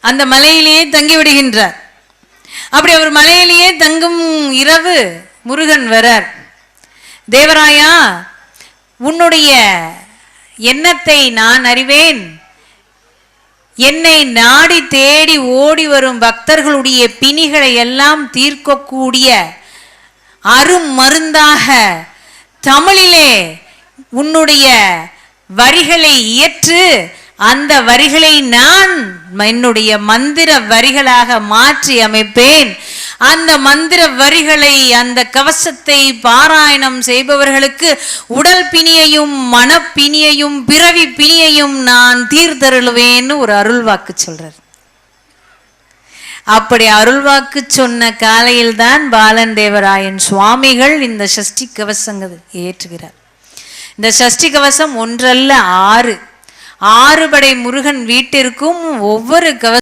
அந்த மலையிலேயே தங்கி விடுகின்றார். அப்படி அவர் மலையிலேயே தங்கும் இரவு முருகன் வரார். தேவராயா, உன்னுடைய எண்ணத்தை நான் அறிவேன். என்னை நாடி தேடி ஓடி வரும் பக்தர்களுடைய பிணிகளை எல்லாம் தீர்க்கக்கூடிய அரும் மருந்தாக தமிழிலே உன்னுடைய வரிகளை இயற்று அந்த வரிகளை நான் என்னுடைய மந்திர வரிகளாக மாற்றி அமைப்பேன். அந்த மந்திர வரிகளை, அந்த கவசத்தை பாராயணம் செய்பவர்களுக்கு உடல் பிணியையும் மனப்பிணியையும் பிறவி பிணியையும் நான் தீர்த்தருளுவேன்னு ஒரு அருள்வாக்கு சொல்றார். அப்படி அருள்வாக்கு சொன்ன காலையில் தான் பாலன் தேவராயன் சுவாமிகள் இந்த சஷ்டி கவசங்கள் ஏற்றுகிறார். இந்த சஷ்டி கவசம் ஒன்றல்ல 6 படை முருகன் வீட்டிற்கும் ஒவ்வொரு கவசம்